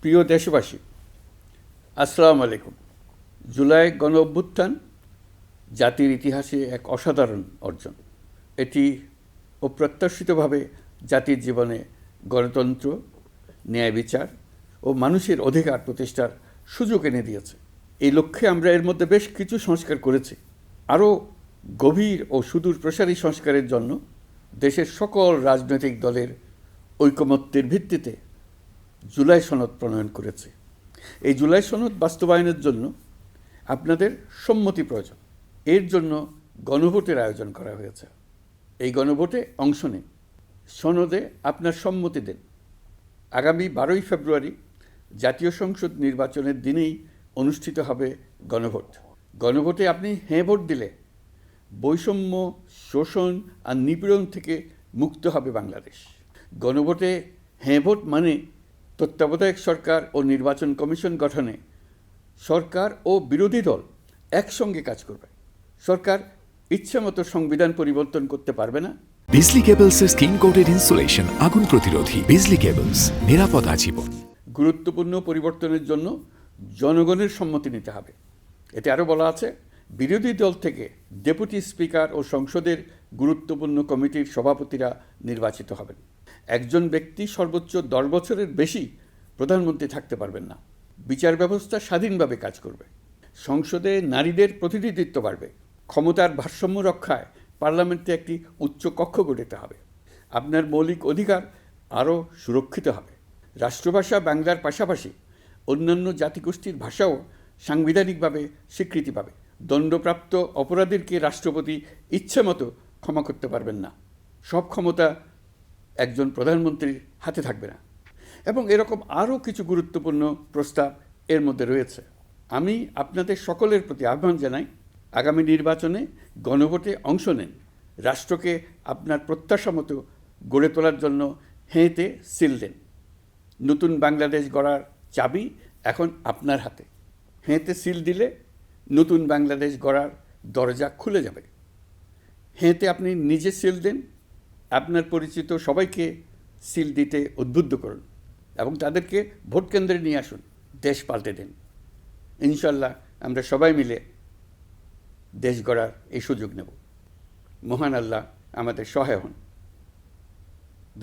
প্রিয় দেশবাসী, আসসালামু আলাইকুম। জুলাই গণ অভ্যুত্থান জাতির ইতিহাসে এক অসাধারণ অর্জন। এটি অপ্রত্যাশিতভাবে জাতির জীবনে গণতন্ত্র, ন্যায় বিচার ও মানুষের অধিকার প্রতিষ্ঠার সুযোগ এনে দিয়েছে। এই লক্ষ্যে আমরা এর মধ্যে বেশ কিছু সংস্কার করেছি। আরও গভীর ও সুদূর প্রসারী সংস্কারের জন্য দেশের সকল রাজনৈতিক দলের ঐকমত্যের ভিত্তিতে জুলাই সনদ প্রণয়ন করেছে। এই জুলাই সনদ বাস্তবায়নের জন্য আপনাদের সম্মতি প্রয়োজন। এর জন্য গণভোটের আয়োজন করা হয়েছে। এই গণভোটে অংশ নিন, সনদে আপনার সম্মতি দেন। আগামী 12ই ফেব্রুয়ারি জাতীয় সংসদ নির্বাচনের দিনেই অনুষ্ঠিত হবে গণভোট। গণভোটে আপনি হ্যাঁ ভোট দিলে বৈষম্য, শোষণ আর নিপীড়ন থেকে মুক্ত হবে বাংলাদেশ। গণভোটে হ্যাঁ ভোট মানে তত্ত্বাবধায়ক সরকার ও নির্বাচন কমিশন গঠনে সরকার ও বিরোধী দল একসঙ্গে কাজ করবে। সরকার ইচ্ছামতো সংবিধান পরিবর্তন করতে পারবে না। বিজলি কেবলসের স্কিন কোটেড ইনসুলেশন আগুন প্রতিরোধী। বিজলি কেবলস, নিরাপদ আজীবন। গুরুত্বপূর্ণ পরিবর্তনের জন্য জনগণের সম্মতি নিতে হবে। এতে আরও বলা আছে, বিরোধী দল থেকে ডেপুটি স্পিকার ও সংসদের গুরুত্বপূর্ণ কমিটির সভাপতিরা নির্বাচিত হবেন। একজন ব্যক্তি সর্বোচ্চ 10 বছরের বেশি প্রধানমন্ত্রী থাকতে পারবেন না। বিচার ব্যবস্থা স্বাধীনভাবে কাজ করবে। সংসদে নারীদের প্রতিনিধিত্ব বাড়বে। ক্ষমতার ভারসাম্য রক্ষায় পার্লামেন্টে একটি উচ্চ কক্ষ গঠিত হবে। আপনার মৌলিক অধিকার আরও সুরক্ষিত হবে। রাষ্ট্রভাষা বাংলার পাশাপাশি অন্যান্য জাতিগোষ্ঠীর ভাষাও সাংবিধানিকভাবে স্বীকৃতি পাবে। দণ্ডপ্রাপ্ত অপরাধীকে রাষ্ট্রপতি ইচ্ছেমতো ক্ষমা করতে পারবেন না। সব ক্ষমতা একজন প্রধানমন্ত্রীর হাতে থাকবে না। এবং এরকম আরও কিছু গুরুত্বপূর্ণ প্রস্তাব এর মধ্যে রয়েছে। আমি আপনাদের সকলের প্রতি আহ্বান জানাই, আগামী নির্বাচনে গণভোটে অংশ নেন। রাষ্ট্রকে আপনার প্রত্যাশা মতো গড়ে তোলার জন্য হেঁতে সিল দেন। নতুন বাংলাদেশ গড়ার চাবি এখন আপনার হাতে। হেঁতে সিল দিলে নতুন বাংলাদেশ গড়ার দরজা খুলে যাবে। হেঁতে আপনি নিজে সিল দেন, আপনার পরিচিত সবাইকে সিল দিতে উদ্বুদ্ধ করুন এবং তাদেরকে ভোট কেন্দ্রে নিয়ে আসুন। দেশ পাল্টে দিন। ইনশাল্লাহ আমরা সবাই মিলে দেশ গড়ার এই সুযোগ নেব। মহান আল্লাহ আমাদের সহায় হন।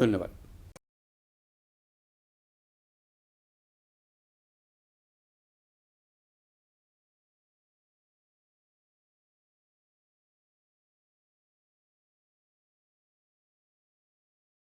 ধন্যবাদ।